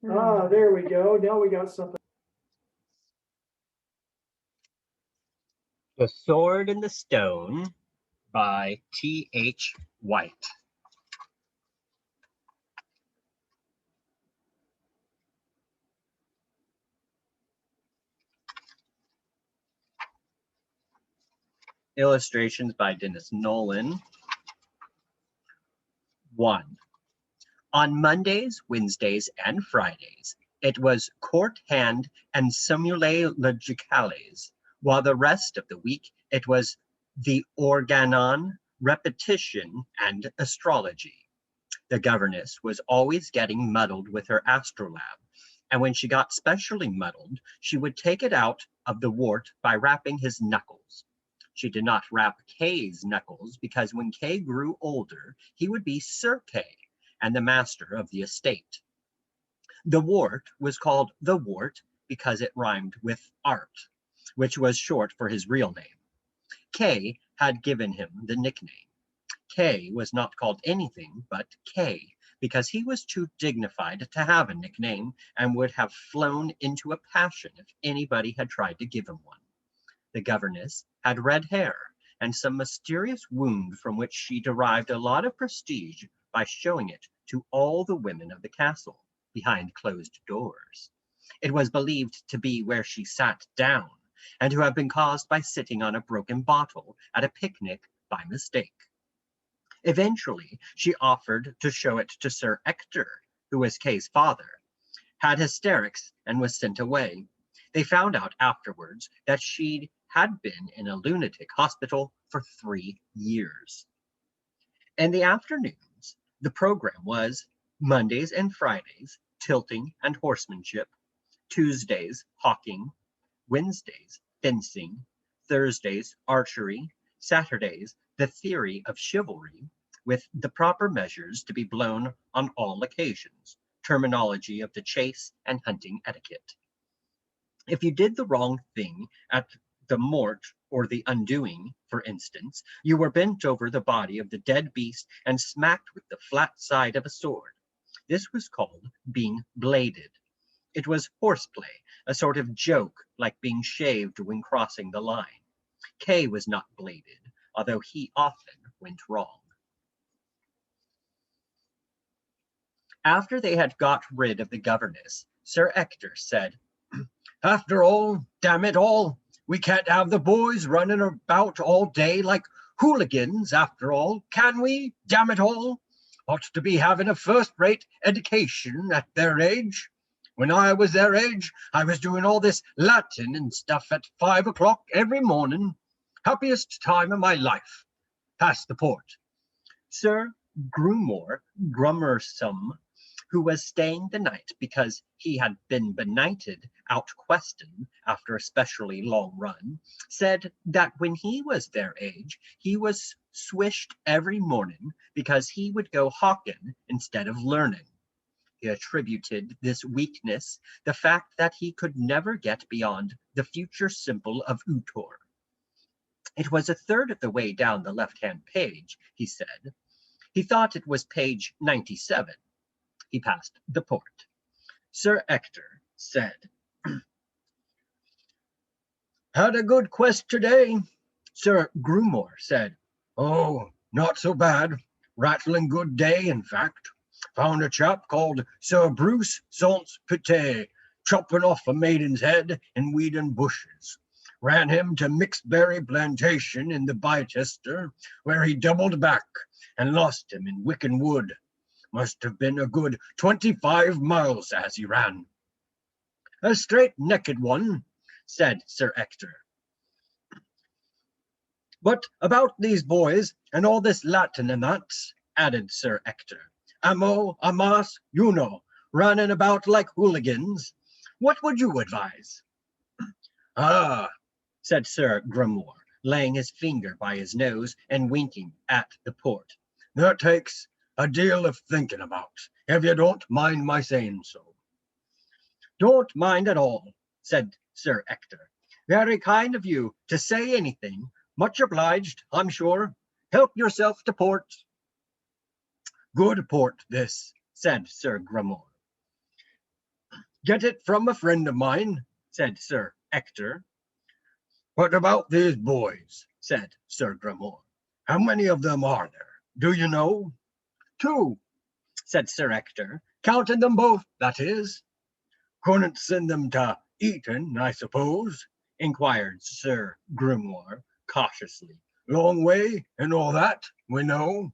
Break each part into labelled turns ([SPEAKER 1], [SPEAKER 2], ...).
[SPEAKER 1] Ah, there we go. Now we got something.
[SPEAKER 2] The Sword and the Stone by T.H. White. Illustrations by Dennis Nolan. 1. On Mondays, Wednesdays, and Fridays, it was court hand and simule logicales, while the rest of the week it was the organon, repetition, and astrology. The governess was always getting muddled with her astrolabe, and when she got specially muddled, she would take it out of the wart by rapping his knuckles. She did not rap Kay's knuckles because when Kay grew older, he would be Sir Kay and the master of the estate. The wart was called the wart because it rhymed with art, which was short for his real name. Kay had given him the nickname. Kay was not called anything but Kay because he was too dignified to have a nickname and would have flown into a passion if anybody had tried to give him one. The governess had red hair and some mysterious wound from which she derived a lot of prestige by showing it to all the women of the castle behind closed doors. It was believed to be where she sat down, and to have been caused by sitting on a broken bottle at a picnic by mistake. Eventually, she offered to show it to Sir Ector, who was Kay's father, had hysterics, and was sent away. They found out afterwards that she had been in a lunatic hospital for 3 years. In the afternoons, the program was Mondays and Fridays, tilting and horsemanship, Tuesdays, hawking, Wednesdays, fencing, Thursdays, archery, Saturdays, the theory of chivalry, with the proper measures to be blown on all occasions, terminology of the chase and hunting etiquette. If you did the wrong thing at the mort or the undoing, for instance, you were bent over the body of the dead beast and smacked with the flat side of a sword. This was called being bladed. It was horseplay, a sort of joke like being shaved when crossing the line. Kay was not bladed, although he often went wrong. After they had got rid of the governess, Sir Ector said, After all, damn it all, we can't have the boys running about all day like hooligans, after all, can we, damn it all? Ought to be having a first-rate education at their age. When I was their age, I was doing all this Latin and stuff at 5 o'clock every morning. Happiest time of my life. Pass the port. Sir Grumor Grummersome, who was staying the night because he had been benighted out questing after a specially long run, said that when he was their age, he was swished every morning because he would go hawking instead of learning. He attributed this weakness the fact that he could never get beyond the future simple of Utor. It was a third of the way down the left-hand page, he said. He thought it was page 97. He passed the port. Sir Ector said, Had a good quest today? Sir Grumor said, Oh, not so bad. Rattling good day, in fact. Found a chap called Sir Bruce Saunce Pite chopping off a maiden's head in weeding bushes. Ran him to Mixberry Plantation in the Bicester, where he doubled back and lost him in Wicken Wood. Must have been a good 25 miles as he ran. A straight-necked one, said Sir Ector. But about these boys and all this Latin and that, added Sir Ector. Amo, amas, you know, running about like hooligans. What would you advise? Ah, said Sir Grumor, laying his finger by his nose and winking at the port. That takes a deal of thinking about, if you don't mind my saying so. Don't mind at all, said Sir Ector. Very kind of you to say anything. Much obliged, I'm sure. Help yourself to port. Good port, this, said Sir Grumor. Get it from a friend of mine, said Sir Ector. What about these boys? Said Sir Gramor. How many of them are there? Do you know? Two, said Sir Ector, counting them both, that is. Couldn't send them to Eton, I suppose? Inquired Sir Grimoire cautiously. Long way and all that, we know.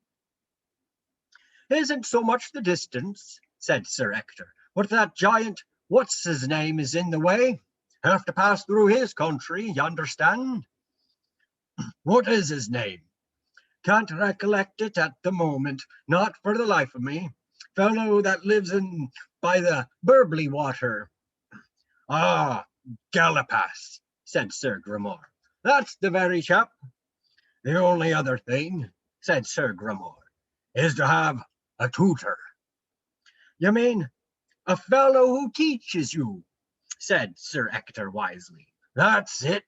[SPEAKER 2] Isn't so much the distance, said Sir Ector, but that giant what's his name is in the way. Have to pass through his country, you understand? What is his name? Can't recollect it at the moment, not for the life of me. Fellow that lives in by the Burbly water. Ah, Galapas, said Sir Gramor. That's the very chap. The only other thing, said Sir Gramor, is to have a tutor. You mean a fellow who teaches you, said Sir Ector wisely. That's it,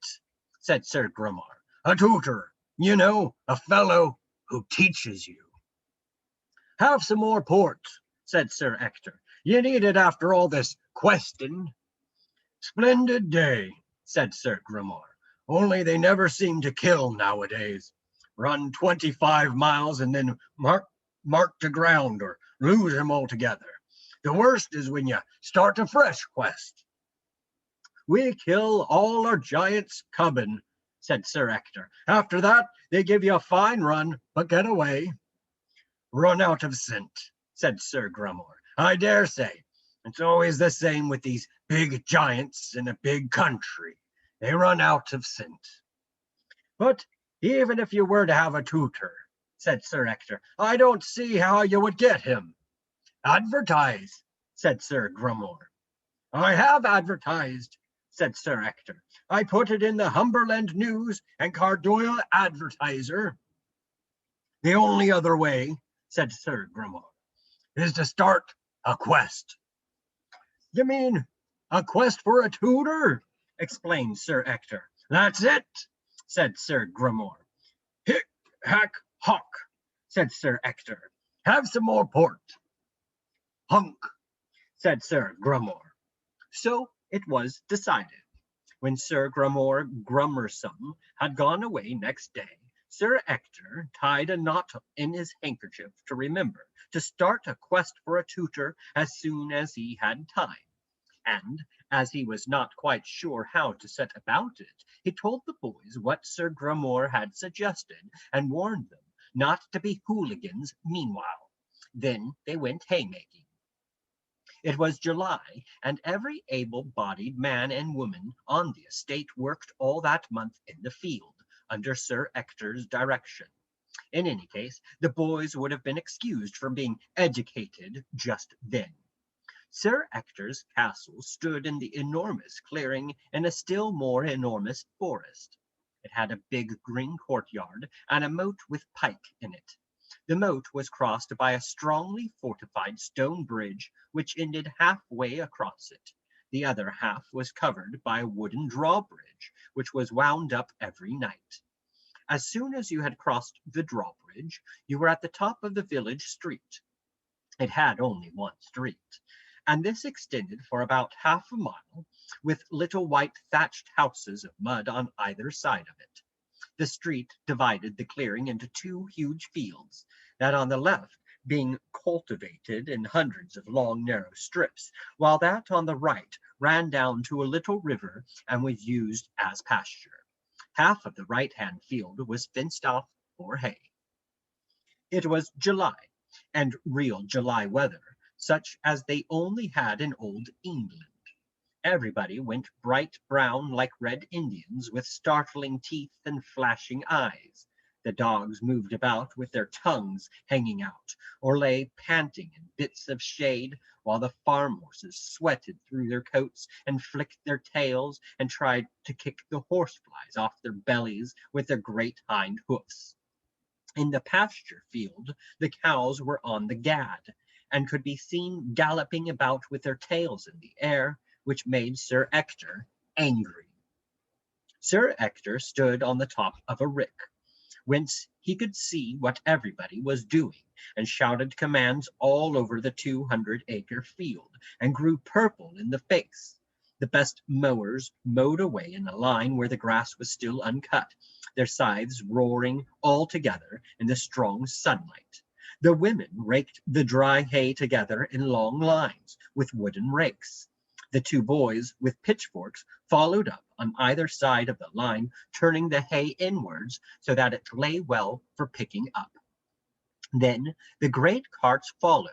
[SPEAKER 2] said Sir Gramor. A tutor, you know, a fellow who teaches you. Have some more port, said Sir Ector. You need it after all this questing. Splendid day, said Sir Gramor. Only they never seem to kill nowadays. Run 25 miles and then mark to ground or lose him altogether. The worst is when you start a fresh quest. We kill all our giants cubbin, said Sir Ector. After that, they give you a fine run, but get away. Run out of scent, said Sir Gramor. I dare say. It's always the same with these big giants in a big country. They run out of scent. But even if you were to have a tutor, said Sir Ector, I don't see how you would get him. Advertise, said Sir Gramor. I have advertised, said Sir Ector. I put it in the Humberland News and Cardoyle Advertiser. The only other way, said Sir Gramor, is to start a quest. You mean a quest for a tutor? Explained Sir Ector. That's it, said Sir Gramor. Hick, hack, hock, said Sir Ector. Have some more port. Hunk, said Sir Gramor. So it was decided. When Sir Gramor Grummersome had gone away next day, Sir Ector tied a knot in his handkerchief to remember to start a quest for a tutor as soon as he had time. And, as he was not quite sure how to set about it, he told the boys what Sir Gramor had suggested and warned them not to be hooligans meanwhile. Then they went haymaking. It was July, and every able-bodied man and woman on the estate worked all that month in the field, under Sir Ector's direction. In any case, the boys would have been excused from being educated just then. Sir Ector's castle stood in the enormous clearing in a still more enormous forest. It had a big green courtyard and a moat with pike in it. The moat was crossed by a strongly fortified stone bridge which ended halfway across it. The other half was covered by a wooden drawbridge, which was wound up every night. As soon as you had crossed the drawbridge, you were at the top of the village street. It had only one street, and this extended for about half a mile, with little white thatched houses of mud on either side of it. The street divided the clearing into two huge fields, that on the left being cultivated in hundreds of long narrow strips, while that on the right ran down to a little river and was used as pasture. Half of the right-hand field was fenced off for hay. It was July, and real July weather, such as they only had in old England. Everybody went bright brown like red Indians, with startling teeth and flashing eyes. The dogs moved about with their tongues hanging out, or lay panting in bits of shade, while the farm horses sweated through their coats and flicked their tails and tried to kick the horseflies off their bellies with their great hind hoofs. In the pasture field, the cows were on the gad, and could be seen galloping about with their tails in the air, which made Sir Ector angry. Sir Ector stood on the top of a rick, whence he could see what everybody was doing, and shouted commands all over the 200-acre field, and grew purple in the face. The best mowers mowed away in a line where the grass was still uncut, their scythes roaring all together in the strong sunlight. The women raked the dry hay together in long lines with wooden rakes. The two boys with pitchforks followed up on either side of the line, turning the hay inwards so that it lay well for picking up. Then the great carts followed,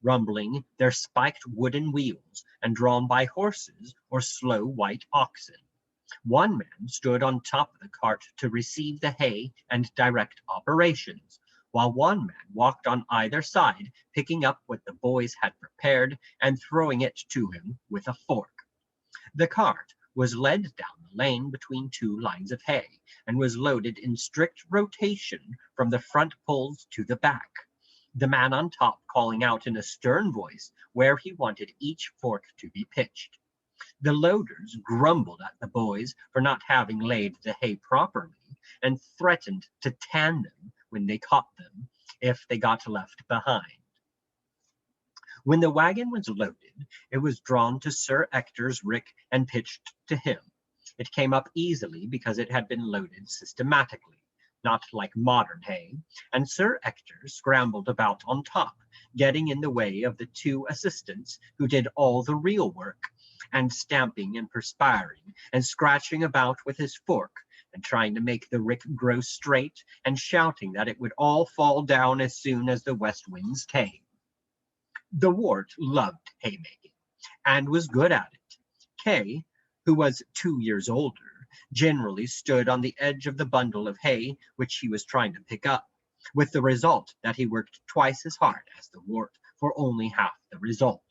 [SPEAKER 2] rumbling their spiked wooden wheels and drawn by horses or slow white oxen. One man stood on top of the cart to receive the hay and direct operations, while one man walked on either side, picking up what the boys had prepared and throwing it to him with a fork. The cart was led down the lane between two lines of hay, and was loaded in strict rotation from the front pulls to the back, the man on top calling out in a stern voice where he wanted each fork to be pitched. The loaders grumbled at the boys for not having laid the hay properly, and threatened to tan them when they caught them if they got left behind. When the wagon was loaded, it was drawn to Sir Ector's rick and pitched to him. It came up easily because it had been loaded systematically, not like modern hay, and Sir Ector scrambled about on top, getting in the way of the two assistants who did all the real work, and stamping and perspiring, and scratching about with his fork, and trying to make the rick grow straight, and shouting that it would all fall down as soon as the west winds came. The wart loved haymaking, and was good at it. Kay, who was 2 years older, generally stood on the edge of the bundle of hay which he was trying to pick up, with the result that he worked twice as hard as the wart for only half the result.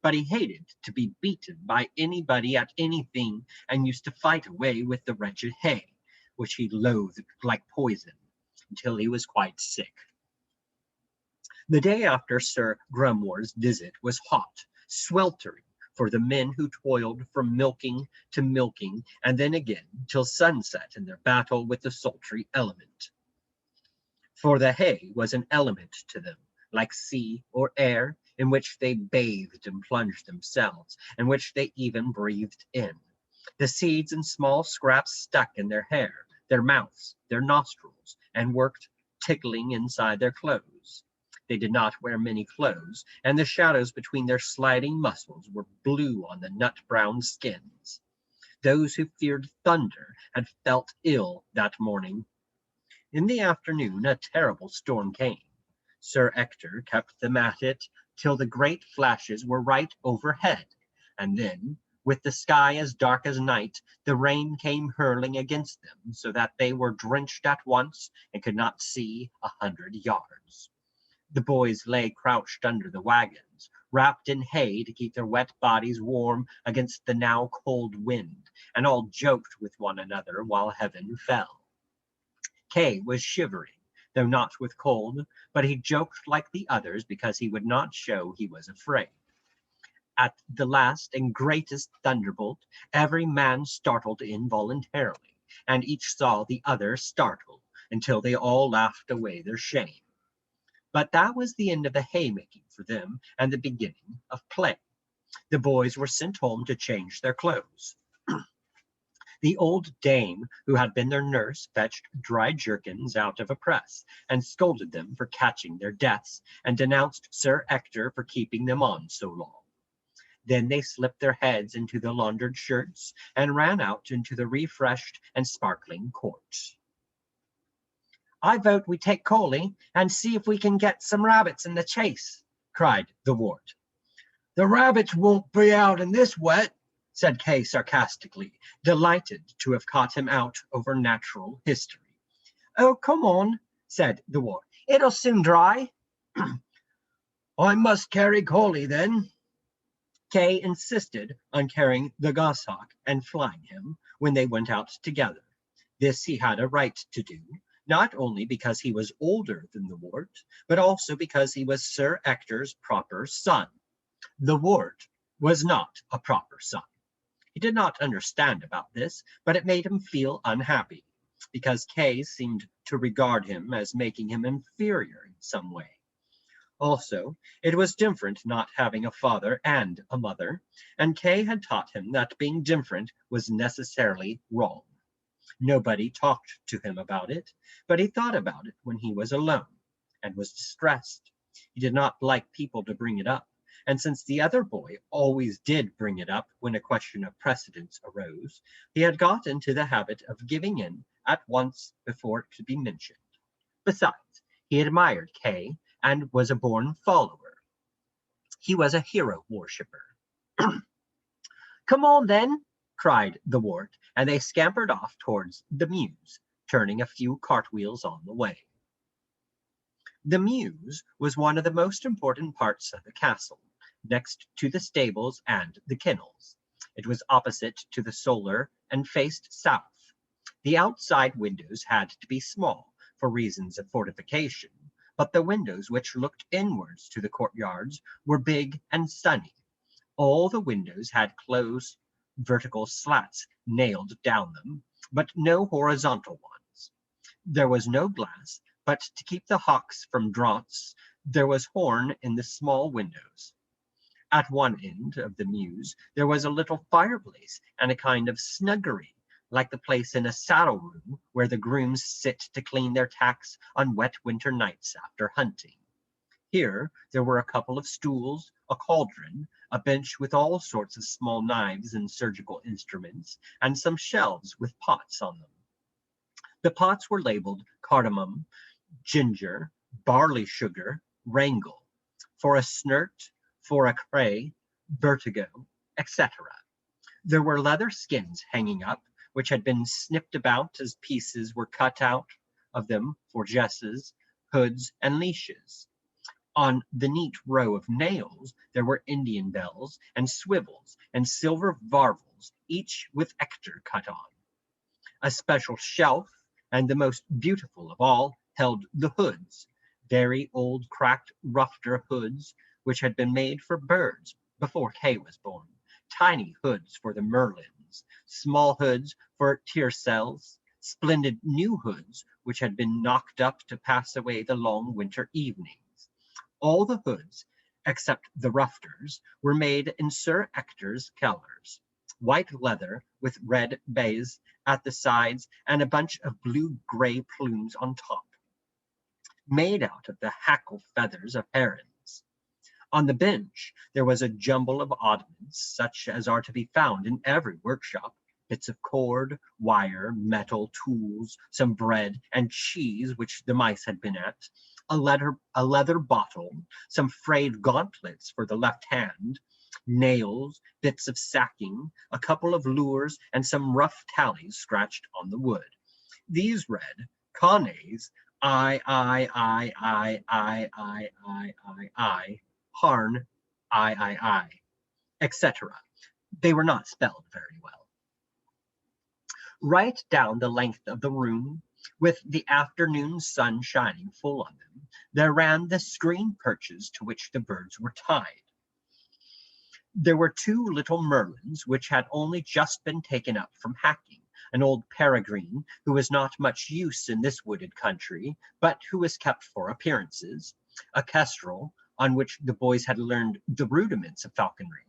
[SPEAKER 2] But he hated to be beaten by anybody at anything, and used to fight away with the wretched hay, which he loathed like poison, until he was quite sick. The day after Sir Grumwar's visit was hot, sweltering, for the men who toiled from milking to milking, and then again till sunset in their battle with the sultry element. For the hay was an element to them, like sea or air, in which they bathed and plunged themselves, and which they even breathed in. The seeds and small scraps stuck in their hair, their mouths, their nostrils, and worked, tickling inside their clothes. They did not wear many clothes, and the shadows between their sliding muscles were blue on the nut-brown skins. Those who feared thunder had felt ill that morning. In the afternoon a terrible storm came. Sir Ector kept them at it till the great flashes were right overhead, and then, with the sky as dark as night, the rain came hurling against them, so that they were drenched at once and could not see 100 yards. The boys lay crouched under the wagons, wrapped in hay to keep their wet bodies warm against the now cold wind, and all joked with one another while heaven fell. Kay was shivering, though not with cold, but he joked like the others because he would not show he was afraid. At the last and greatest thunderbolt, every man startled involuntarily, and each saw the other startled, until they all laughed away their shame. But that was the end of the haymaking for them, and the beginning of play. The boys were sent home to change their clothes. The old dame who had been their nurse fetched dry jerkins out of a press, and scolded them for catching their deaths, and denounced Sir Ector for keeping them on so long. Then they slipped their heads into the laundered shirts, and ran out into the refreshed and sparkling court. "I vote we take Coley, and see if we can get some rabbits in the chase," cried the wart. "The rabbits won't be out in this wet," said Kay sarcastically, delighted to have caught him out over natural history. "Oh, come on," said the wart. "It'll soon dry." "I must carry Coley, then." Kay insisted on carrying the goshawk and flying him when they went out together. This he had a right to do, not only because he was older than the wart, but also because he was Sir Ector's proper son. The wart was not a proper son. He did not understand about this, but it made him feel unhappy, because Kay seemed to regard him as making him inferior in some way. Also, it was different not having a father and a mother, and Kay had taught him that being different was necessarily wrong. Nobody talked to him about it, but he thought about it when he was alone and was distressed. He did not like people to bring it up, and since the other boy always did bring it up when a question of precedence arose, he had got into the habit of giving in at once before it could be mentioned. Besides, he admired Kay and was a born follower. He was a hero worshipper. "Come on, then," cried the wart, and they scampered off towards the mews, turning a few cartwheels on the way. The mews was one of the most important parts of the castle, next to the stables and the kennels. It was opposite to the solar and faced south. The outside windows had to be small, for reasons of fortification, but the windows which looked inwards to the courtyards were big and sunny. All the windows had close vertical slats nailed down them, but no horizontal ones. There was no glass, but to keep the hawks from draughts, there was horn in the small windows. At one end of the mews there was a little fireplace and a kind of snuggery, like the place in a saddle room where the grooms sit to clean their tacks on wet winter nights after hunting. Here there were a couple of stools, a cauldron, a bench with all sorts of small knives and surgical instruments, and some shelves with pots on them. The pots were labeled cardamom, ginger, barley sugar, wrangle, for a snert, for a cray, vertigo, etc. There were leather skins hanging up, which had been snipped about as pieces were cut out of them for jesses, hoods, and leashes. On the neat row of nails there were Indian bells and swivels and silver varvels, each with Ector cut on. A special shelf, and the most beautiful of all, held the hoods, very old cracked rufter hoods, which had been made for birds before Kay was born, tiny hoods for the merlins, small hoods for tiercels, splendid new hoods which had been knocked up to pass away the long winter evenings. All the hoods, except the rufters, were made in Sir Ector's colours, white leather with red baize at the sides and a bunch of blue-grey plumes on top, made out of the hackle feathers of herons. On the bench there was a jumble of oddments, such as are to be found in every workshop, bits of cord, wire, metal, tools, some bread and cheese which the mice had been at, a leather bottle, some frayed gauntlets for the left hand, nails, bits of sacking, a couple of lures, and some rough tallies scratched on the wood. These read, Conays, I, Harn, I, etc. They were not spelled very well. Right down the length of the room, with the afternoon sun shining full on them, there ran the screen perches to which the birds were tied. There were two little merlins which had only just been taken up from hacking, an old peregrine who was not much use in this wooded country, but who was kept for appearances, a kestrel on which the boys had learned the rudiments of falconry,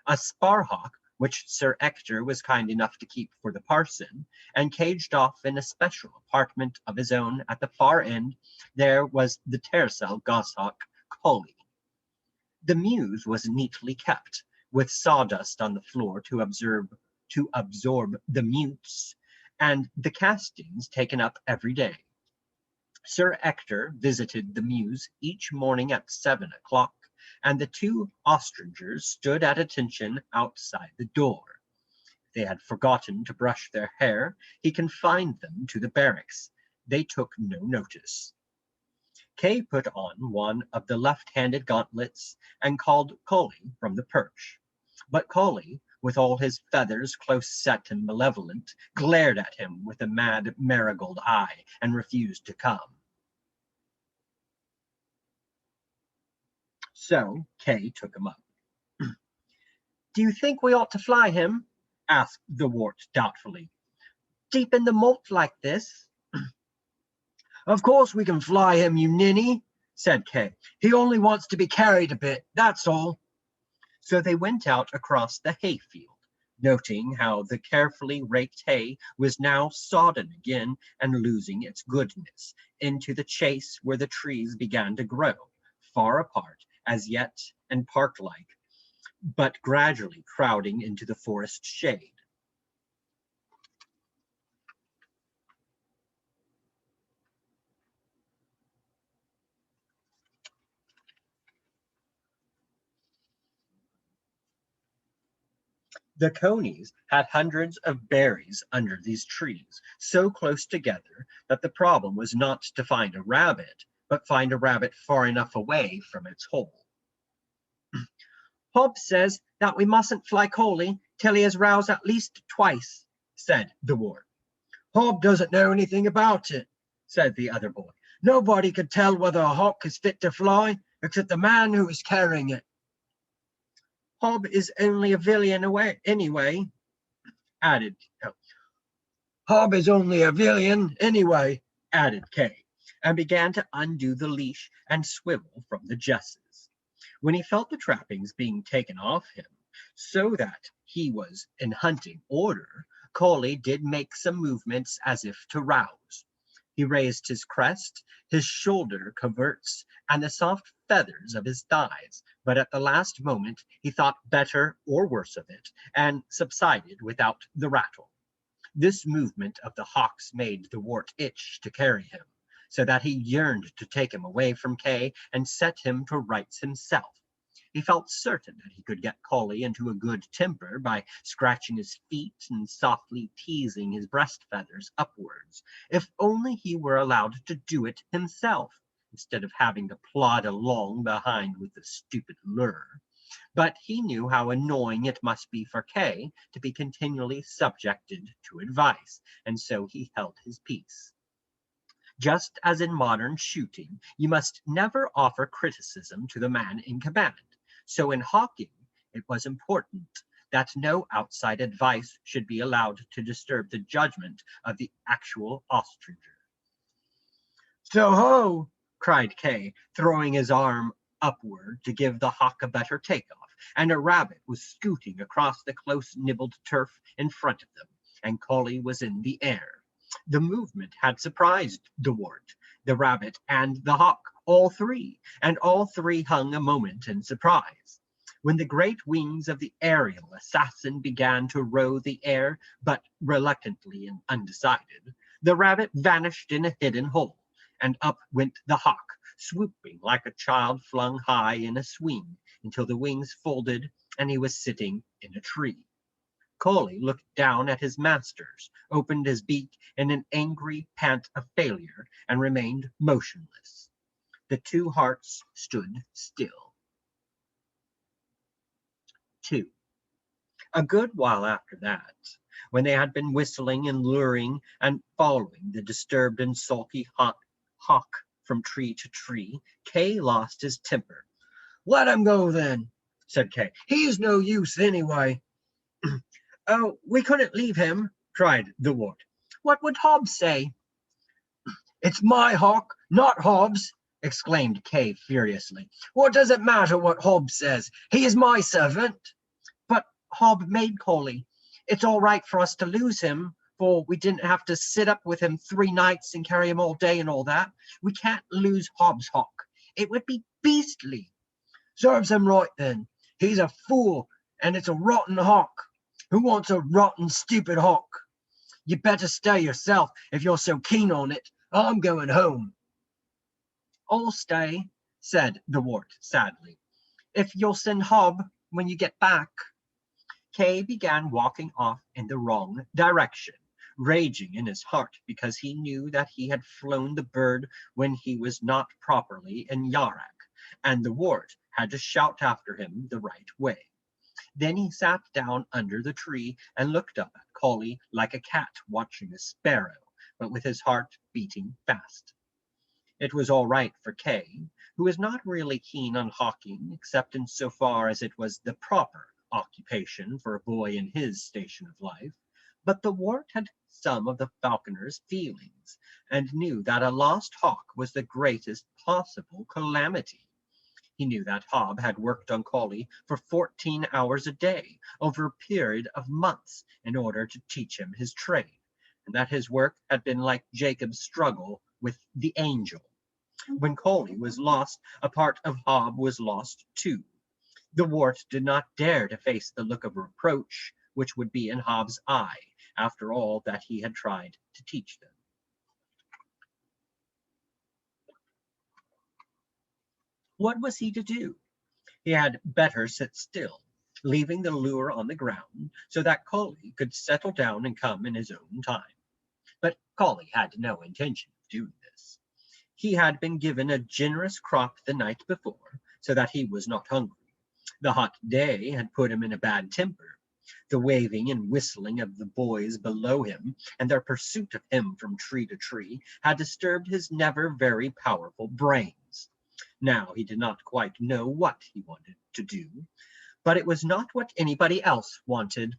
[SPEAKER 2] a sparhawk which Sir Ector was kind enough to keep for the parson, and caged off in a special apartment of his own at the far end, there was the tercel goshawk, Coley. The mews was neatly kept, with sawdust on the floor to absorb the mutes, and the castings taken up every day. Sir Ector visited the mews each morning at 7 o'clock, and the two ostrangers stood at attention outside the door. If they had forgotten to brush their hair, he confined them to the barracks. They took no notice. Kay put on one of the left-handed gauntlets and called Coley from the perch. But Coley, with all his feathers close set and malevolent, glared at him with a mad marigold eye and refused to come. So Kay took him up. "Do you think we ought to fly him?" asked the wart doubtfully. "Deep in the moat like this?" Of course we can fly him, you ninny, said Kay. He only wants to be carried a bit, that's all. So they went out across the hayfield, noting how the carefully raked hay was now sodden again and losing its goodness, into the chase where the trees began to grow, far apart as yet and park-like, but gradually crowding into the forest shade. The conies had hundreds of berries under these trees, so close together that the problem was not to find a rabbit, but find a rabbit far enough away from its hole. Hobbs says that we mustn't fly Coley till he has roused at least twice, said the ward. Hob doesn't know anything about it, said the other boy. Nobody could tell whether a hawk is fit to fly except the man who is carrying it. Hob is only a villain away anyway, added. Hob is only a villain anyway, added Kay, and began to undo the leash and swivel from the jesses. When he felt the trappings being taken off him, so that he was in hunting order, Coley did make some movements as if to rouse. He raised his crest, his shoulder coverts, and the soft feathers of his thighs, but at the last moment he thought better or worse of it, and subsided without the rattle. This movement of the hawk's made the wart itch to carry him, so that he yearned to take him away from Kay and set him to rights himself. He felt certain that he could get Coley into a good temper by scratching his feet and softly teasing his breast feathers upwards, if only he were allowed to do it himself, instead of having to plod along behind with the stupid lure. But he knew how annoying it must be for Kay to be continually subjected to advice, and so he held his peace. Just as in modern shooting, you must never offer criticism to the man in command, so in hawking it was important that no outside advice should be allowed to disturb the judgment of the actual ostricher. So ho! Cried Kay, throwing his arm upward to give the hawk a better takeoff, and a rabbit was scooting across the close nibbled turf in front of them, and Coley was in the air. The movement had surprised the wart, the rabbit, and the hawk, all three, and all three hung a moment in surprise. When the great wings of the aerial assassin began to row the air, but reluctantly and undecided, the rabbit vanished in a hidden hole, and up went the hawk, swooping like a child flung high in a swing, until the wings folded and he was sitting in a tree. Coley looked down at his masters, opened his beak in an angry pant of failure, and remained motionless. The two hearts stood still. 2. A good while after that, when they had been whistling and luring and following the disturbed and sulky hawk from tree to tree, Kay lost his temper. Let him go then, said Kay. He's no use anyway. Oh, we couldn't leave him, cried the wart. What would Hobbs say? It's my hawk, not Hobbs, exclaimed Kay furiously. What does it matter what Hobbs says? He is my servant. But Hob made Coley. It's all right for us to lose him, for we didn't have to sit up with him 3 nights and carry him all day and all that. We can't lose Hobbs' hawk. It would be beastly. Serves him right then. He's a fool, and it's a rotten hawk. Who wants a rotten, stupid hawk? You better stay yourself if you're so keen on it. I'm going home. I'll stay, said the wart sadly, if you'll send Hob when you get back. Kay began walking off in the wrong direction, raging in his heart because he knew that he had flown the bird when he was not properly in Yarak, and the wart had to shout after him the right way. Then he sat down under the tree and looked up at Coley like a cat watching a sparrow, but with his heart beating fast. It was all right for Kay, who was not really keen on hawking, except in so far as it was the proper occupation for a boy in his station of life, But the wart had some of the falconer's feelings, and knew that a lost hawk was the greatest possible calamity. He knew that Hob had worked on Colley for 14 hours a day over a period of months in order to teach him his trade, and that his work had been like Jacob's struggle with the angel. When Colley was lost, a part of Hob was lost too. The wart did not dare to face the look of reproach which would be in Hob's eye after all that he had tried to teach them. What was he to do? He had better sit still, leaving the lure on the ground so that Colley could settle down and come in his own time. But Colley had no intention of doing this. He had been given a generous crop the night before, so that he was not hungry. The hot day had put him in a bad temper. The waving and whistling of the boys below him, and their pursuit of him from tree to tree, had disturbed his never very powerful brains. Now he did not quite know what he wanted to do, but it was not what anybody else wanted.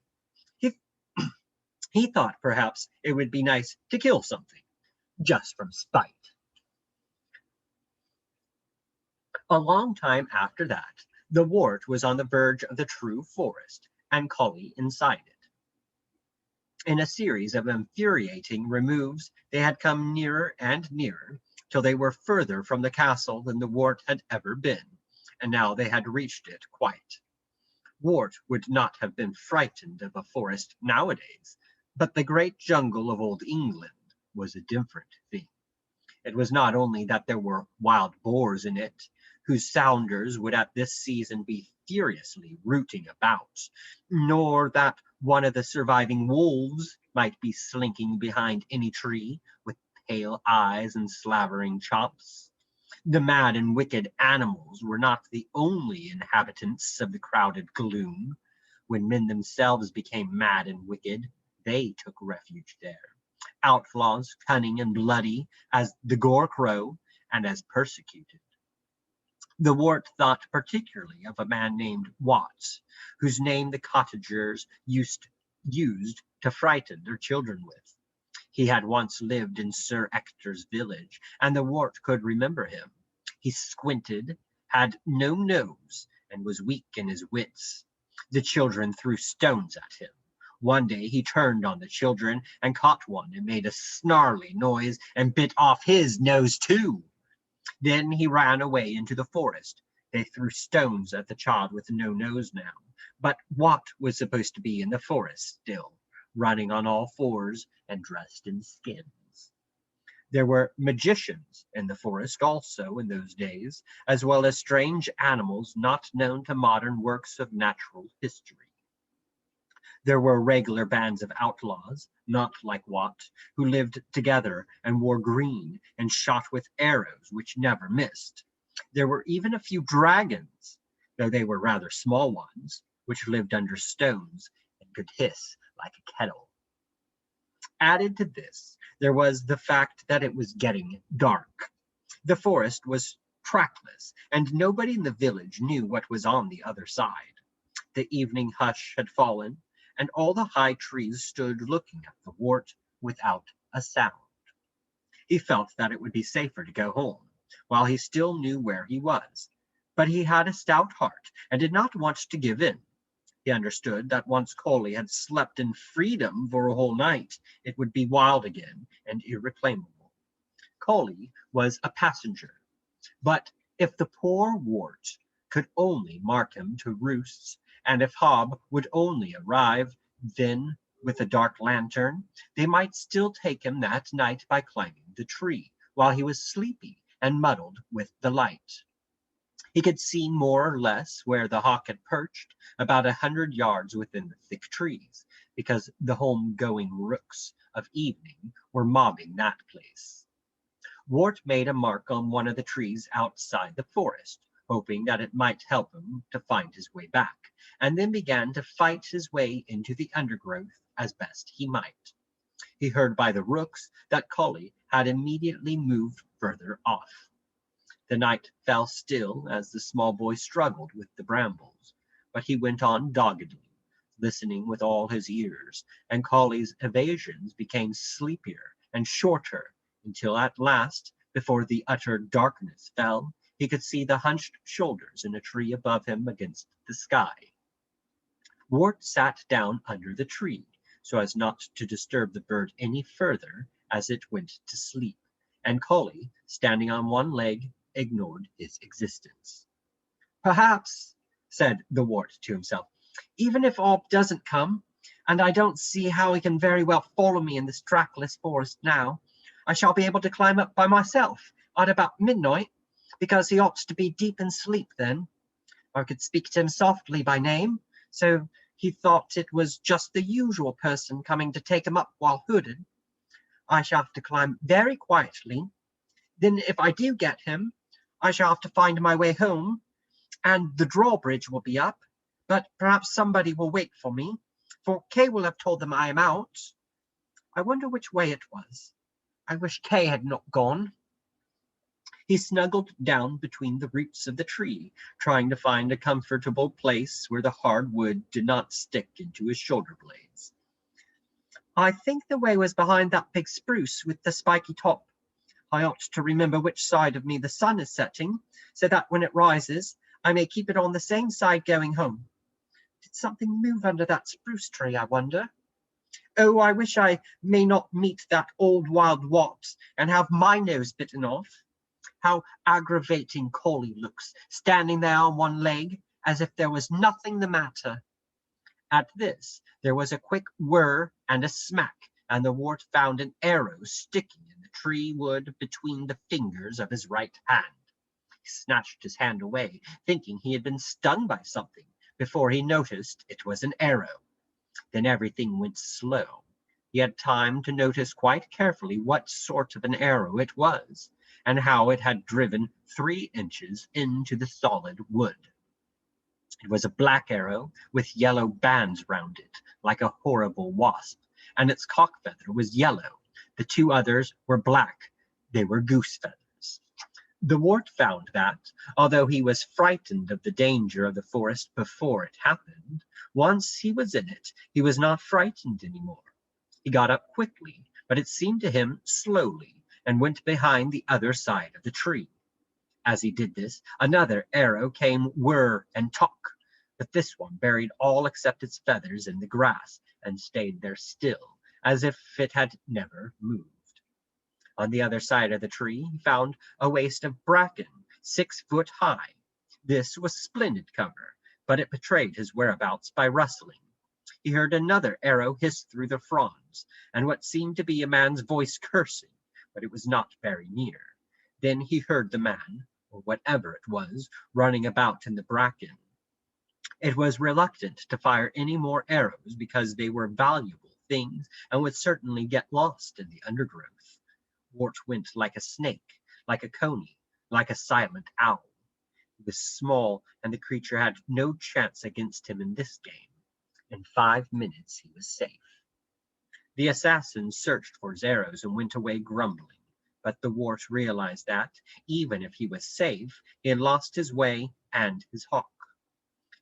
[SPEAKER 2] He thought perhaps it would be nice to kill something, just from spite. A long time after that, the wart was on the verge of the true forest, and Colley inside it. In a series of infuriating removes, they had come nearer and nearer, till they were further from the castle than the wart had ever been, and now they had reached it quite. Wart would not have been frightened of a forest nowadays, but the great jungle of old England was a different thing. It was not only that there were wild boars in it, whose sounders would at this season be furiously rooting about, nor that one of the surviving wolves might be slinking behind any tree with pale eyes and slavering chops. The mad and wicked animals were not the only inhabitants of the crowded gloom. When men themselves became mad and wicked, they took refuge there. Outlaws, cunning and bloody as the gore-crow, and as persecuted. The wart thought particularly of a man named Watts, whose name the cottagers used to frighten their children with. He had once lived in Sir Ector's village, and the wart could remember him. He squinted, had no nose, and was weak in his wits. The children threw stones at him. One day he turned on the children and caught one and made a snarly noise and bit off his nose too. Then he ran away into the forest. They threw stones at the child with no nose now, but Wat was supposed to be in the forest still, running on all fours and dressed in skins. There were magicians in the forest also in those days, as well as strange animals not known to modern works of natural history. There were regular bands of outlaws, not like Wat, who lived together and wore green and shot with arrows which never missed. There were even a few dragons, though they were rather small ones, which lived under stones and could hiss like a kettle. Added to this, there was the fact that it was getting dark. The forest was trackless, and nobody in the village knew what was on the other side. The evening hush had fallen, and all the high trees stood looking at the wart without a sound. He felt that it would be safer to go home, while he still knew where he was, but he had a stout heart and did not want to give in. He understood that once Colley had slept in freedom for a whole night, it would be wild again and irreclaimable. Colley was a passenger, but if the poor wart could only mark him to roosts, and if Hob would only arrive then with a dark lantern, they might still take him that night by climbing the tree, while he was sleepy and muddled with the light. He could see more or less where the hawk had perched, about 100 yards within the thick trees, because the home-going rooks of evening were mobbing that place. Wart made a mark on one of the trees outside the forest, hoping that it might help him to find his way back, and then began to fight his way into the undergrowth as best he might. He heard by the rooks that Colley had immediately moved further off. The night fell still as the small boy struggled with the brambles, but he went on doggedly, listening with all his ears, and Collie's evasions became sleepier and shorter until at last, before the utter darkness fell, he could see the hunched shoulders in a tree above him against the sky. Wart sat down under the tree, so as not to disturb the bird any further as it went to sleep, and Collie, standing on one leg, ignored his existence. Perhaps, said the Wart to himself, even if Ob doesn't come, and I don't see how he can very well follow me in this trackless forest now, I shall be able to climb up by myself at about midnight, because he ought to be deep in sleep then. I could speak to him softly by name, so he thought it was just the usual person coming to take him up while hooded. I shall have to climb very quietly. Then if I do get him, I shall have to find my way home, and the drawbridge will be up, but perhaps somebody will wait for me, for Kay will have told them I am out. I wonder which way it was. I wish Kay had not gone. He snuggled down between the roots of the tree, trying to find a comfortable place where the hard wood did not stick into his shoulder blades. I think the way was behind that big spruce with the spiky top. I ought to remember which side of me the sun is setting, so that when it rises, I may keep it on the same side going home. Did something move under that spruce tree, I wonder? Oh, I wish I may not meet that old wild Wat and have my nose bitten off. How aggravating Collie looks, standing there on one leg, as if there was nothing the matter. At this, there was a quick whir and a smack, and the Wart found an arrow sticking in the tree wood between the fingers of his right hand. He snatched his hand away, thinking he had been stung by something, before he noticed it was an arrow. Then everything went slow. He had time to notice quite carefully what sort of an arrow it was, and how it had driven 3 inches into the solid wood. It was a black arrow with yellow bands round it, like a horrible wasp, and its cock feather was yellow. The 2 others were black. They were goose feathers. The Wart found that, although he was frightened of the danger of the forest before it happened, once he was in it, he was not frightened any more. He got up quickly, but it seemed to him slowly, and went behind the other side of the tree. As he did this, another arrow came whir and talk, but this one buried all except its feathers in the grass, and stayed there still, as if it had never moved. On the other side of the tree he found a waste of bracken 6 foot high. This was splendid cover, but it betrayed his whereabouts by rustling. He heard another arrow hiss through the fronds, and what seemed to be a man's voice cursing, but it was not very near. Then he heard the man, or whatever it was, running about in the bracken. It was reluctant to fire any more arrows because they were valuable things and would certainly get lost in the undergrowth. Wart went like a snake, like a coney, like a silent owl. He was small, and the creature had no chance against him in this game. In 5 minutes he was safe. The assassin searched for his arrows and went away grumbling, but the Wart realized that, even if he was safe, he had lost his way and his hawk.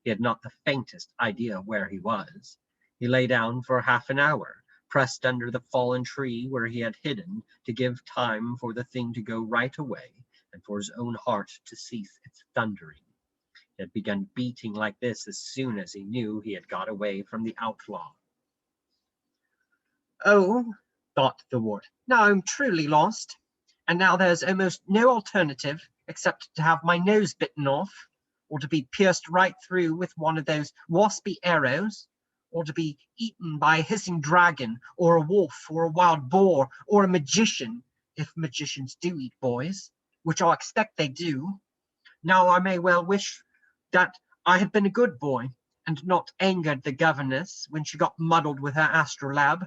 [SPEAKER 2] He had not the faintest idea where he was. He lay down for half an hour, pressed under the fallen tree where he had hidden, to give time for the thing to go right away, and for his own heart to cease its thundering. It had begun beating like this as soon as he knew he had got away from the outlaw. Oh, thought the Wart, now I'm truly lost, and now there's almost no alternative except to have my nose bitten off, or to be pierced right through with one of those waspy arrows, or to be eaten by a hissing dragon, or a wolf, or a wild boar, or a magician, if magicians do eat boys, which I expect they do. Now I may well wish that I had been a good boy, and not angered the governess when she got muddled with her astrolabe,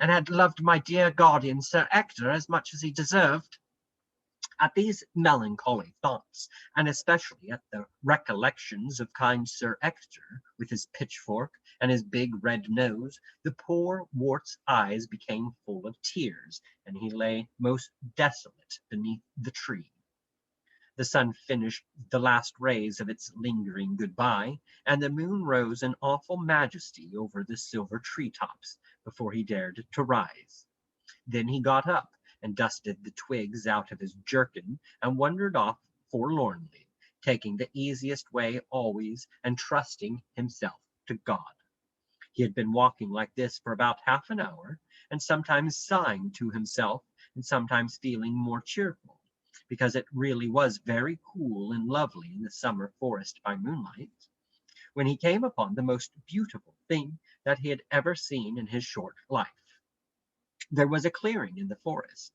[SPEAKER 2] and had loved my dear guardian, Sir Ector, as much as he deserved. At these melancholy thoughts, and especially at the recollections of kind Sir Ector, with his pitchfork and his big red nose, the poor Wart's eyes became full of tears, and he lay most desolate beneath the tree. The sun finished the last rays of its lingering goodbye, and the moon rose in awful majesty over the silver treetops before he dared to rise. Then he got up and dusted the twigs out of his jerkin and wandered off forlornly, taking the easiest way always and trusting himself to God. He had been walking like this for about half an hour, and sometimes sighing to himself and sometimes feeling more cheerful, because it really was very cool and lovely in the summer forest by moonlight, when he came upon the most beautiful thing that he had ever seen in his short life. There was a clearing in the forest,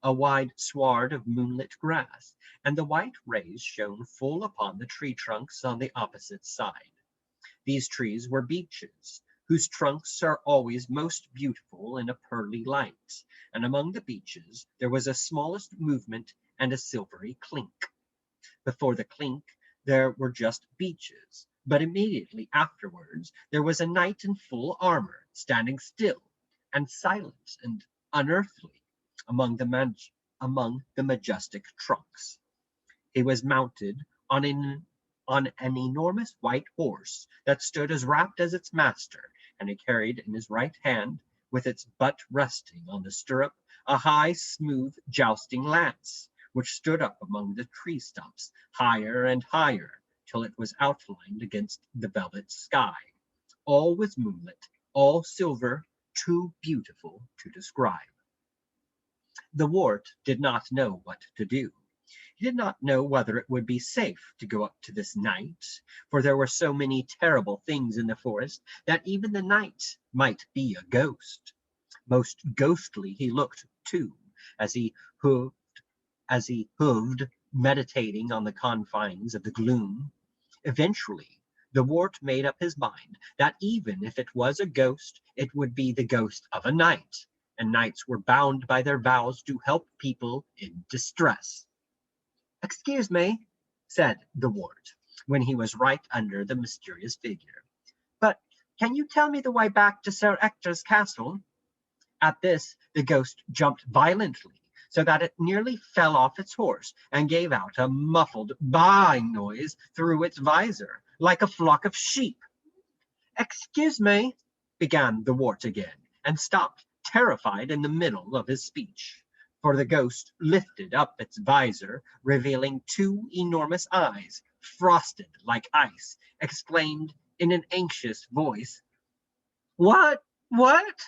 [SPEAKER 2] a wide sward of moonlit grass, and the white rays shone full upon the tree trunks on the opposite side. These trees were beeches, whose trunks are always most beautiful in a pearly light, and among the beeches there was a smallest movement and a silvery clink. Before the clink there were just beeches, but immediately afterwards there was a knight in full armor, standing still and silent and unearthly among the majestic trunks. He was mounted on an enormous white horse that stood as rapt as its master, and he carried in his right hand, with its butt resting on the stirrup, a high, smooth, jousting lance, which stood up among the tree stumps, higher and higher, till it was outlined against the velvet sky. All was moonlit, all silver, too beautiful to describe. The wart did not know what to do. He did not know whether it would be safe to go up to this knight, for there were so many terrible things in the forest that even the knight might be a ghost. Most ghostly he looked, too, as he hooved, meditating on the confines of the gloom. Eventually, the wart made up his mind that even if it was a ghost, it would be the ghost of a knight, and knights were bound by their vows to help people in distress. "Excuse me," said the wart, when he was right under the mysterious figure, "but can you tell me the way back to Sir Ector's castle?" At this the ghost jumped violently, so that it nearly fell off its horse, and gave out a muffled baaing noise through its visor, like a flock of sheep. "Excuse me," began the wart again, and stopped, terrified in the middle of his speech, for the ghost lifted up its visor, revealing two enormous eyes, frosted like ice, exclaimed in an anxious voice, "What? What?"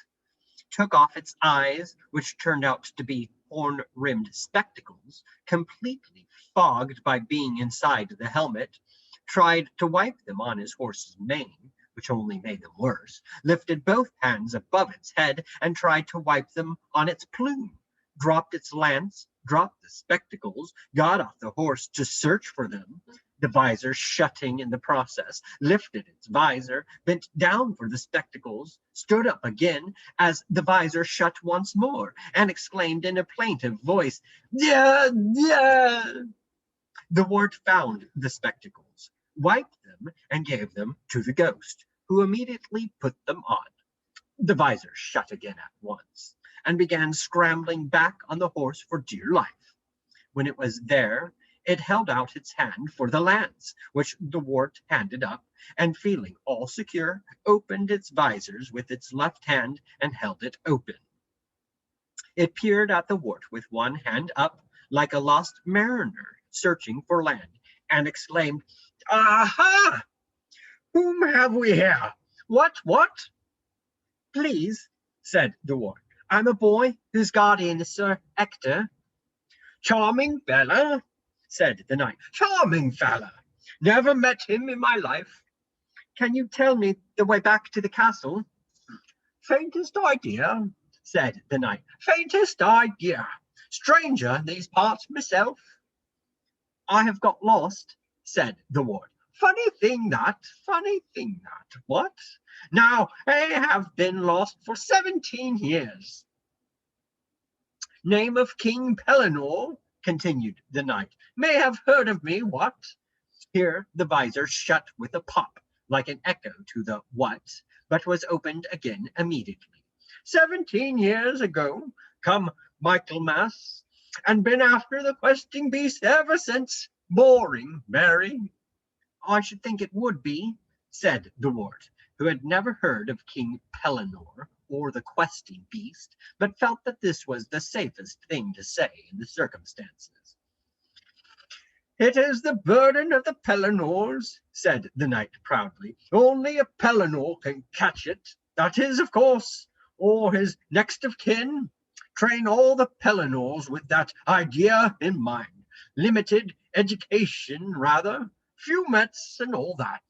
[SPEAKER 2] Took off its eyes, which turned out to be horn-rimmed spectacles, completely fogged by being inside the helmet, tried to wipe them on his horse's mane, which only made them worse, lifted both hands above its head and tried to wipe them on its plume, dropped its lance, dropped the spectacles, got off the horse to search for them, the visor shutting in the process, lifted its visor, bent down for the spectacles, stood up again as the visor shut once more, and exclaimed in a plaintive voice, "Yeah, yeah!" The wart found the spectacles, wiped them, and gave them to the ghost, who immediately put them on. The visor shut again at once, and began scrambling back on the horse for dear life. When it was there, it held out its hand for the lance, which the wart handed up, and feeling all secure, opened its visors with its left hand and held it open. It peered at the wart with one hand up, like a lost mariner searching for land, and exclaimed, "Aha! Whom have we here? What?" "Please," said the wart, "I'm a boy whose guardian is Sir Ector." "Charming fella," said the knight. "Charming fella. Never met him in my life." "Can you tell me the way back to the castle?" "Faintest idea," said the knight. "Faintest idea. Stranger in these parts myself." "I have got lost," said the wart. Funny thing that. What? Now, I have been lost for 17 years. "Name of King Pellinore," continued the knight. "May have heard of me, what?" Here the visor shut with a pop, like an echo to the "what," but was opened again immediately. 17 years ago, come Michaelmas, and been after the questing beast ever since. Boring, Mary. I should think it would be, said the wart, who had never heard of King Pellinore or the questing beast, but felt that this was the safest thing to say in the circumstances. It is the burden of the Pellinores, said the knight proudly. Only a Pellinore can catch it. That is, of course, or his next of kin. Train all the Pellinores with that idea in mind. Limited education, rather. Fumets and all that.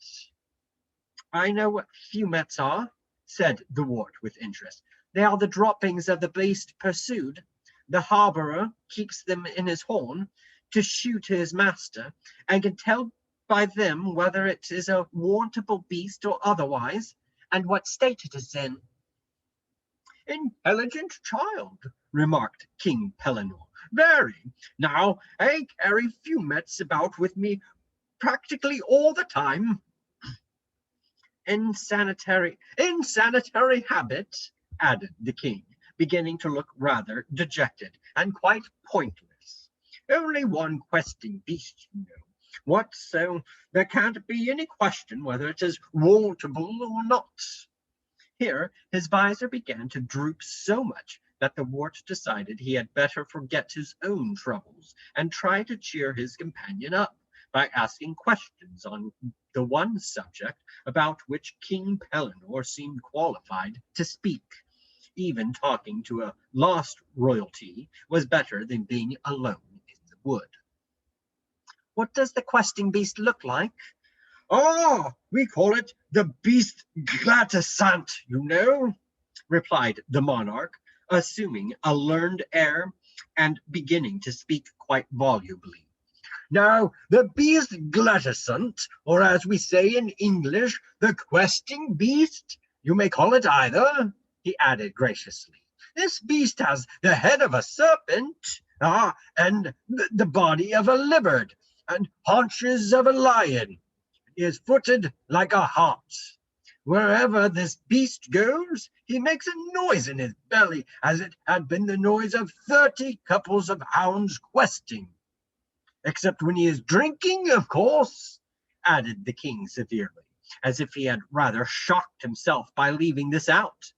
[SPEAKER 2] I know what fumets are, said the wart with interest. They are the droppings of the beast pursued. The harbourer keeps them in his horn to shew to his master, and can tell by them whether it is a warrantable beast or otherwise, and what state it is in. Intelligent child, remarked King Pellinore. Very. Now, I carry fumets about with me practically all the time. Insanitary habit, added the king, beginning to look rather dejected and quite pointless. Only one questing beast, you know. What, so there can't be any question whether it is warrantable or not. Here his visor began to droop so much that the wart decided he had better forget his own troubles and try to cheer his companion up by asking questions on the one subject about which King Pellinore seemed qualified to speak. Even talking to a lost royalty was better than being alone in the wood. What does the questing beast look like? Oh, we call it the beast Glatisant, you know, replied the monarch, assuming a learned air and beginning to speak quite volubly. Now, the beast Glatisant, or as we say in English, the questing beast, you may call it either, he added graciously. This beast has the head of a serpent, and the body of a lizard, and haunches of a lion. He is footed like a hart. Wherever this beast goes, he makes a noise in his belly, as it had been the noise of 30 couples of hounds questing. Except when he is drinking, of course, added the king severely, as if he had rather shocked himself by leaving this out.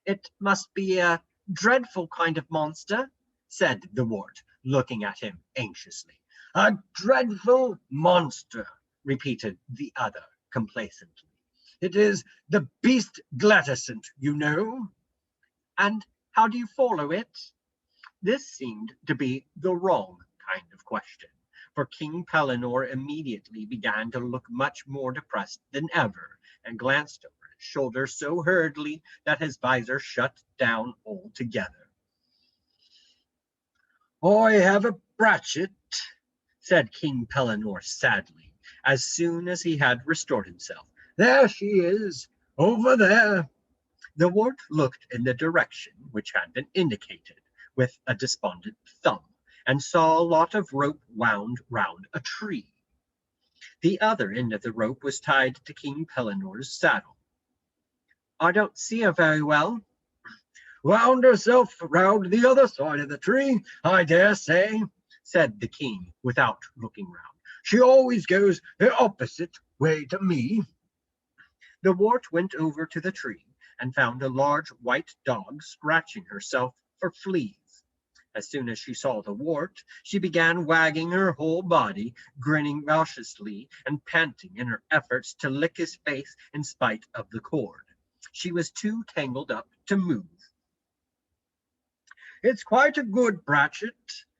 [SPEAKER 2] It must be a dreadful kind of monster, said the wart, looking at him anxiously. A dreadful monster, repeated the other complacently. It is the beast Glatisant, you know. And how do you follow it? This seemed to be the wrong kind of question, for King Pellinore immediately began to look much more depressed than ever, and glanced over his shoulder so hurriedly that his visor shut down altogether. I have a brachet, said King Pellinore sadly, as soon as he had restored himself. There she is, over there. The wart looked in the direction which had been indicated with a despondent thumb, and saw a lot of rope wound round a tree. The other end of the rope was tied to King Pellinore's saddle. I don't see her very well. Wound herself round the other side of the tree, I dare say, said the king, without looking round. She always goes the opposite way to me. The wart went over to the tree and found a large white dog scratching herself for fleas. As soon as she saw the wart, she began wagging her whole body, grinning raucously and panting in her efforts to lick his face in spite of the cord. She was too tangled up to move. It's quite a good brachet,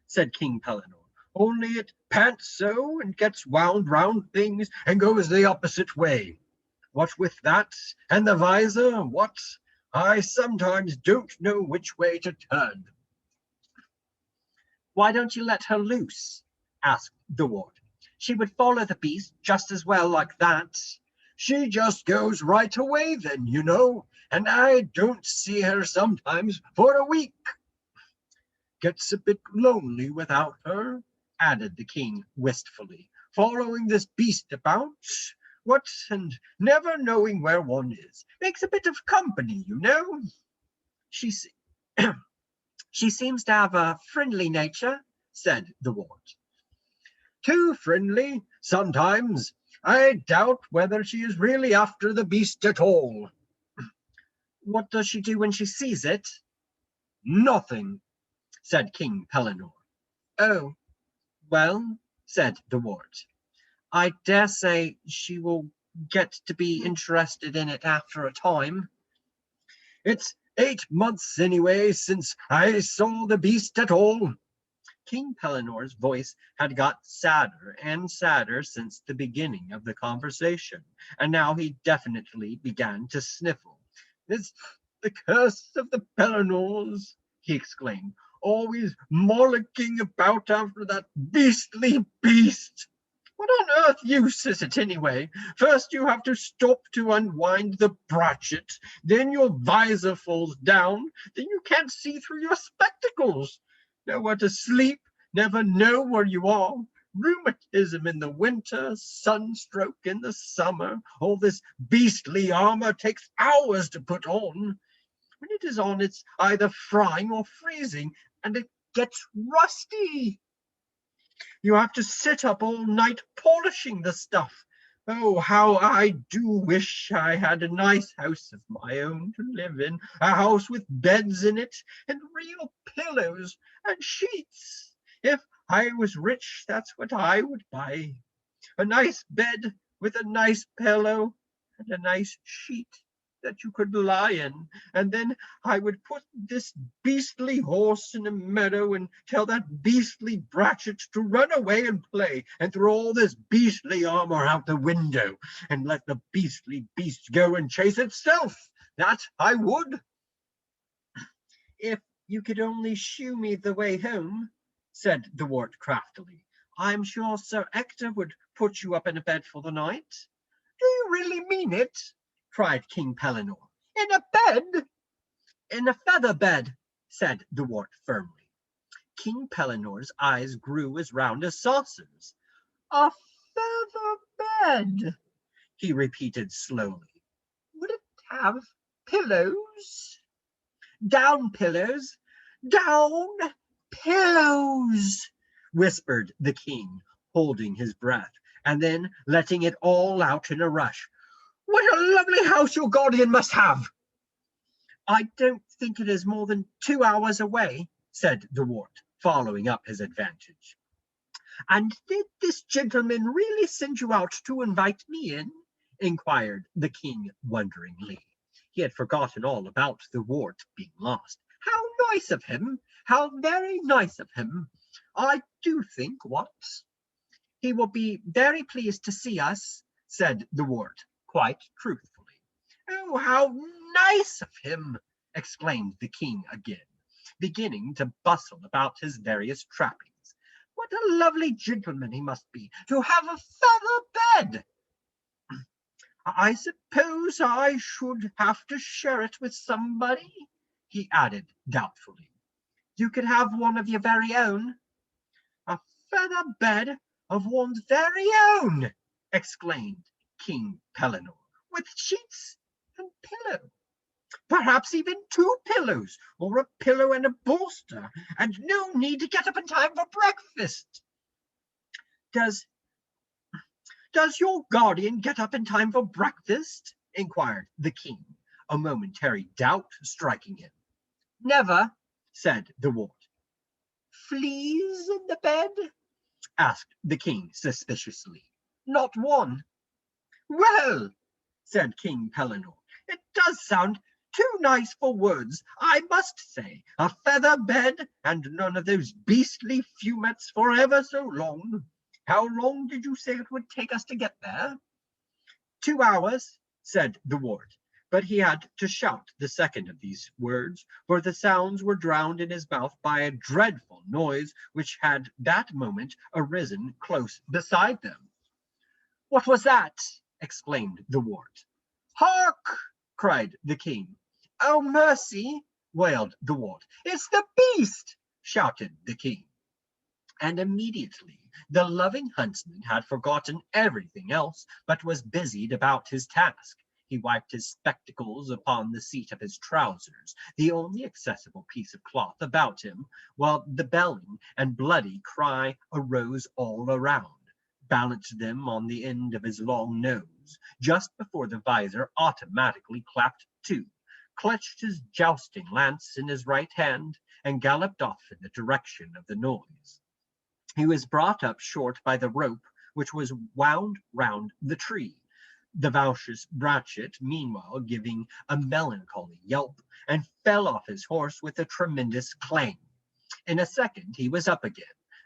[SPEAKER 2] said King Pellinore, only it pants so and gets wound round things and goes the opposite way. What with that and the visor, what? I sometimes don't know which way to turn. Why don't you let her loose? Asked the wart. She would follow the beast just as well like that. She just goes right away then, you know, and I don't see her sometimes for a week. Gets a bit lonely without her, added the king wistfully, following this beast about. What, and never knowing where one is. Makes a bit of company, you know. She She seems to have a friendly nature, said the wart. Too friendly, sometimes. I doubt whether she is really after the beast at all. What does she do when she sees it? Nothing, said King Pellinore. Oh, well, said the wart, I dare say she will get to be interested in it after a time. It's 8 months anyway since I saw the beast at all. King Pellinore's voice had got sadder and sadder since the beginning of the conversation, and now he definitely began to sniffle. It's the curse of the Pellinores, he exclaimed, always mollocking about after that beastly beast. What on earth use is it anyway? First you have to stop to unwind the brachet, then your visor falls down, then you can't see through your spectacles. Nowhere to sleep, never know where you are. Rheumatism in the winter, sunstroke in the summer. All this beastly armor takes hours to put on. When it is on, it's either frying or freezing, and it gets rusty. You have to sit up all night polishing the stuff. Oh, how I do wish I had a nice house of my own to live in, a house with beds in it, and real pillows and sheets. If I was rich, that's what I would buy. A nice bed with a nice pillow and a nice sheet that you could lie in, and then I would put this beastly horse in a meadow and tell that beastly brachet to run away and play, and throw all this beastly armor out the window, and let the beastly beast go and chase itself. That I would. If you could only shew me the way home, said the wart craftily, I'm sure Sir Ector would put you up in a bed for the night. Do you really mean it? Cried King Pellinore. In a bed? In a feather bed, said the wart firmly. King Pellinore's eyes grew as round as saucers. A feather bed, he repeated slowly. Would it have pillows? Down pillows, down pillows, whispered the king, holding his breath, and then letting it all out in a rush. What a lovely house your guardian must have! I don't think it is more than 2 hours away, said the wart, following up his advantage. And did this gentleman really send you out to invite me in? Inquired the king wonderingly. He had forgotten all about the wart being lost. How nice of him! How very nice of him! I do think what? He will be very pleased to see us, said the wart, quite truthfully. Oh, how nice of him! Exclaimed the king again, beginning to bustle about his various trappings. What a lovely gentleman he must be, to have a feather bed! I suppose I should have to share it with somebody, he added doubtfully. You could have one of your very own. A feather bed of one's very own, exclaimed King Pellinore, with sheets and pillow. Perhaps even 2 pillows, or a pillow and a bolster, and no need to get up in time for breakfast. Does your guardian get up in time for breakfast? Inquired the king, a momentary doubt striking him. Never, said the wart. Fleas in the bed? Asked the king suspiciously. Not one. Well, said King Pellinore, it does sound too nice for words, I must say. A feather bed, and none of those beastly fumets for ever so long. How long did you say it would take us to get there? 2 hours, said the wart, but he had to shout the second of these words, for the sounds were drowned in his mouth by a dreadful noise which had that moment arisen close beside them. What was that? Exclaimed the wart. Hark! Cried the king. Oh, mercy! Wailed the wart. It's the beast! Shouted the king. And immediately the loving huntsman had forgotten everything else, but was busied about his task. He wiped his spectacles upon the seat of his trousers, the only accessible piece of cloth about him, while the belling and bloody cry arose all around, balanced them on the end of his long nose, just before the visor automatically clapped to, clutched his jousting lance in his right hand, and galloped off in the direction of the noise. He was brought up short by the rope which was wound round the tree, the vicious Brachet meanwhile giving a melancholy yelp, and fell off his horse with a tremendous clang. In a second he was up again.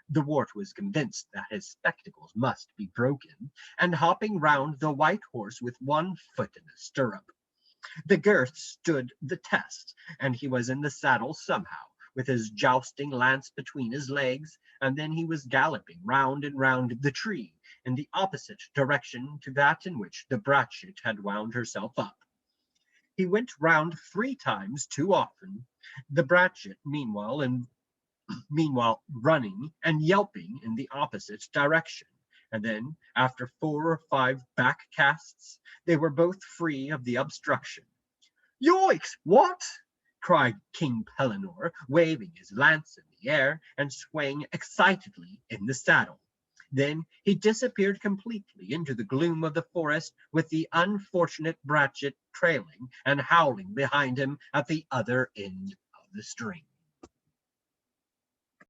[SPEAKER 2] The wart was convinced that his spectacles must be broken, and hopping round the white horse with one foot in the stirrup. The girth stood the test, and he was in the saddle somehow, with his jousting lance between his legs, and then he was galloping round and round the tree, in the opposite direction to that in which the Brachet had wound herself up. He went round 3 times too often, the Brachet meanwhile running and yelping in the opposite direction, and then, after 4 or 5 back casts, they were both free of the obstruction. "Yoicks! What?" cried King Pellinore, waving his lance in the air and swaying excitedly in the saddle. Then he disappeared completely into the gloom of the forest, with the unfortunate Brachet trailing and howling behind him at the other end of the string.